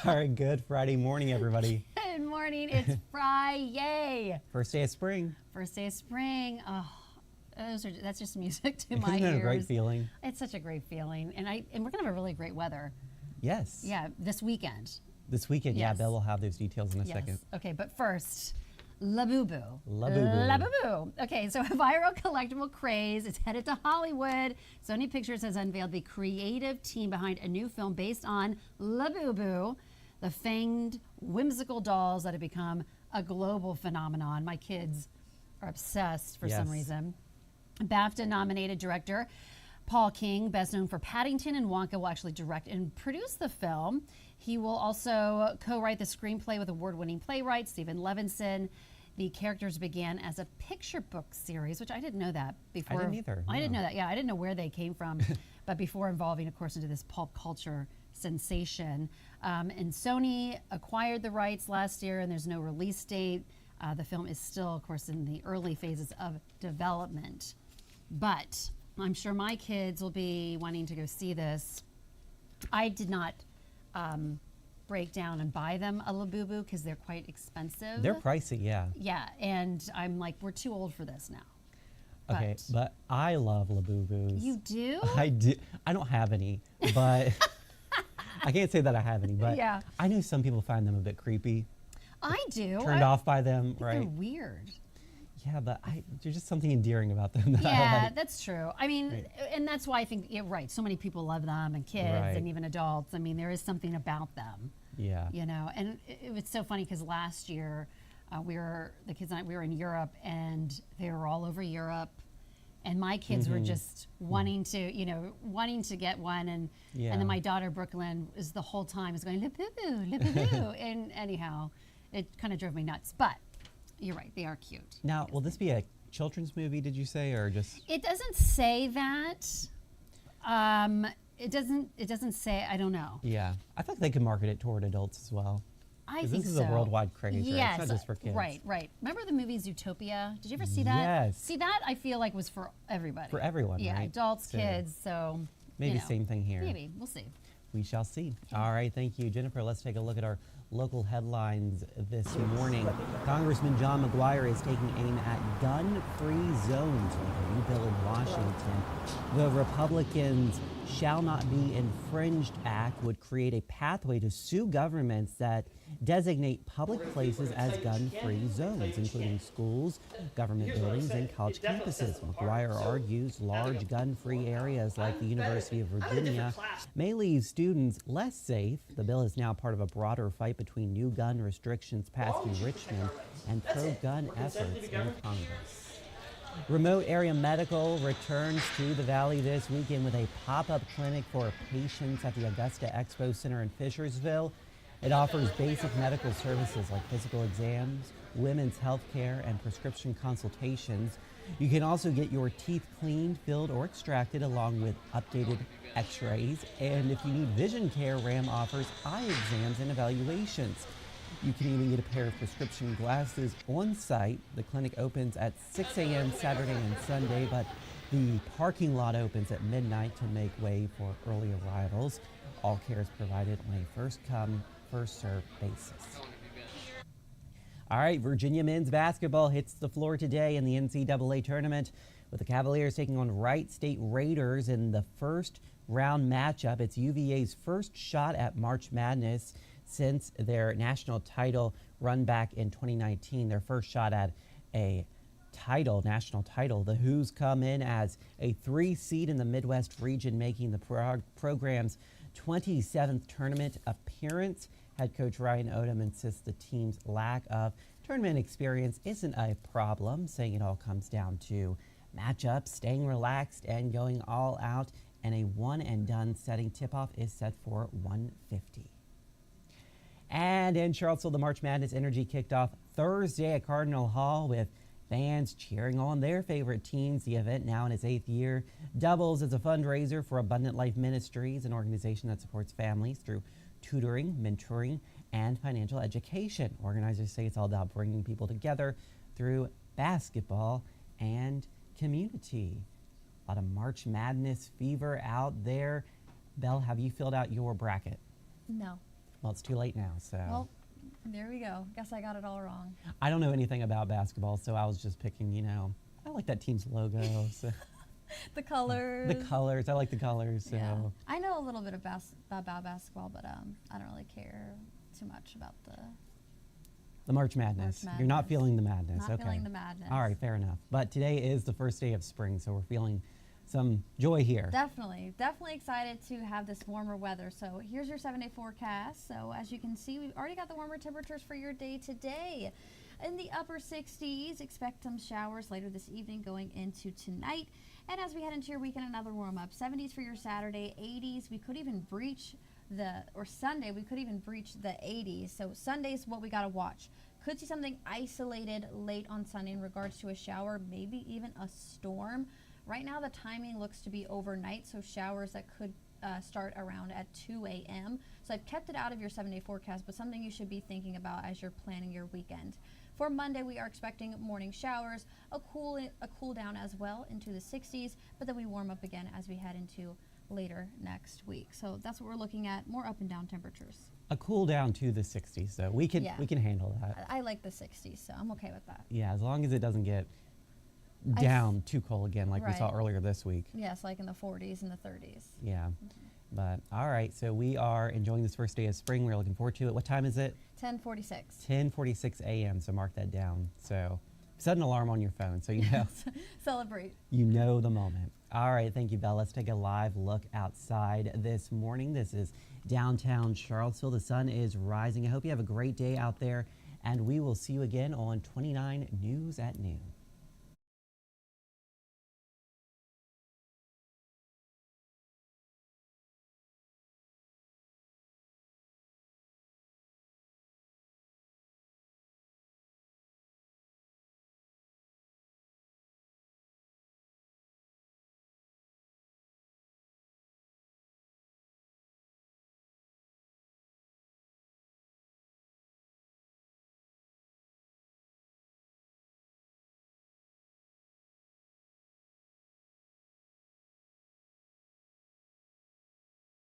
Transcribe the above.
All right, good Friday morning, everybody. Good morning. It's Friday. First day of spring. First day of spring. Oh, that's just music to my Isn't ears. it a great feeling? It's such a great feeling, and we're gonna have a really great weather. Yes. Yeah, this weekend. This weekend, Yes. yeah. Bill will have those details in a Yes. second. Okay, but first, La Boo Boo. La Boo Boo. La Boo Boo. Okay, so a viral collectible craze is headed to Hollywood. Sony Pictures has unveiled the creative team behind a new film based on La Boo Boo, the fanged, whimsical dolls that have become a global phenomenon. My kids are obsessed for some Yes. reason. BAFTA-nominated director Paul King, best known for Paddington and Wonka, will actually direct and produce the film. He will also co-write the screenplay with award-winning playwright Stephen Levinson. The characters began as a picture book series, which I didn't know that before. I didn't either. I didn't No. know that. Yeah, I didn't know where they came from, but before evolving, of course, into this pulp culture sensation. And Sony acquired the rights last year, and there's no release date. The film is still, of course, in the early phases of development. But I'm sure my kids will be wanting to go see this. I did not break down and buy them a La Boo Boo because they're quite expensive. They're pricey, yeah. Yeah, and I'm like, we're too old for this now. Okay, but I love La Boo Boos. You do? I do. I don't have any, but I can't say that I have any, but Yeah. I know some people find them a bit creepy, I do. turned off by them, They're right? weird. Yeah, but there's just something endearing about them that I Yeah, like. that's true. I mean, Right. and that's why I think you're right. So many people love them, and kids, Right. and even adults. I mean, there is something about them, Yeah. you know. And it was so funny because last year, the kids and I, we were in Europe, and they were all over Europe, and my kids were just wanting to get one, and Yeah. then my daughter Brooklyn is the whole time is going La Boo Boo, La Boo Boo, and anyhow, it kind of drove me nuts. But you're right, they are cute. Now, will this be a children's movie, did you say, or just? It doesn't say that. It doesn't say. I don't know. Yeah, I think they could market it toward adults as well. I 'Cause think this is so. a worldwide craze, right? Yes, It's not just for kids. Right. Remember the movie Zootopia? Did you ever see that? Yes. See that? I feel like was for everybody. For everyone, Yeah, right? adults, So kids. So maybe you know, same thing here. Maybe we'll see. We shall see. All right, thank you, Jennifer. Let's take a look at our local headlines this morning. Congressman John McGuire is taking aim at gun-free zones with a new bill in Washington. The Republicans' Shall Not Be Infringed Act would create a pathway to sue governments that designate public places as gun-free zones, including schools, government buildings, and college campuses. McGuire argues large gun-free areas like the University of Virginia may leave students less safe. The bill is now part of a broader fight between new gun restrictions passed in Richmond and pro-gun efforts in Congress. Remote Area Medical returns to the Valley this weekend with a pop-up clinic for patients at the Augusta Expo Center in Fishersville. It offers basic medical services like physical exams, women's health care, and prescription consultations. You can also get your teeth cleaned, filled, or extracted along with updated x-rays. And if you need vision care, RAM offers eye exams and evaluations. You can even get a pair of prescription glasses on site. The clinic opens at 6 a.m. Saturday and Sunday, but the parking lot opens at midnight to make way for early arrivals. All care is provided on a first-come, first-served basis. All right, Virginia men's basketball hits the floor today in the NCAA tournament with the Cavaliers taking on Wright State Raiders in the first round matchup. It's UVA's first shot at March Madness since their national title run back in 2019, their first shot at a national title. The Who's come in as a 3 seed in the Midwest region, making the program's 27th tournament appearance. Head coach Ryan Odom insists the team's lack of tournament experience isn't a problem, saying it all comes down to matchups, staying relaxed, and going all out. And a one-and-done setting. Tip-off is set for 1:50. And in Charlottesville, the March Madness Energy kicked off Thursday at Cardinal Hall with fans cheering on their favorite teams. The event, now in its 8th year, doubles as a fundraiser for Abundant Life Ministries, an organization that supports families through tutoring, mentoring, and financial education. Organizers say it's all about bringing people together through basketball and community. A lot of March Madness fever out there. Belle, have you filled out your bracket? No. Well, it's too late now, so. Well, there we go. Guess I got it all wrong. I don't know anything about basketball, so I was just picking, I like that team's logo. So. The colors. The colors. I like the colors. So. Yeah. I know a little bit about basketball, but I don't really care too much about the March Madness. You're not feeling the madness. Not okay. feeling the madness. All right, fair enough. But today is the first day of spring, so we're feeling some joy here. Definitely excited to have this warmer weather. So here's your 7-day forecast. So as you can see, we've already got the warmer temperatures for your day today. In the upper 60s, expect some showers later this evening going into tonight. And as we head into your weekend, another warm up. 70s for your Saturday, 80s. We could even breach Sunday, we could even breach the 80s. So Sunday's what we got to watch. Could see something isolated late on Sunday in regards to a shower, maybe even a storm. Right now, the timing looks to be overnight, so showers that could start around at 2 a.m. So I've kept it out of your 7-day forecast, but something you should be thinking about as you're planning your weekend. For Monday, we are expecting morning showers, a cool down as well into the 60s, but then we warm up again as we head into later next week. So that's what we're looking at, more up and down temperatures. A cool down to the 60s, so we can handle that. I like the 60s, so I'm okay with that. Yeah, as long as it doesn't get down too cold again like we saw earlier this week. Yes, like in the 40s and the 30s. Yeah. But all right, so we are enjoying this first day of spring. We're looking forward to it. What time is it? 10:46. 10:46 a.m. So mark that down. So set an alarm on your phone so you know. Celebrate. You know the moment. All right, thank you, Belle. Let's take a live look outside this morning. This is downtown Charlottesville. The sun is rising. I hope you have a great day out there, and we will see you again on 29 News at Noon.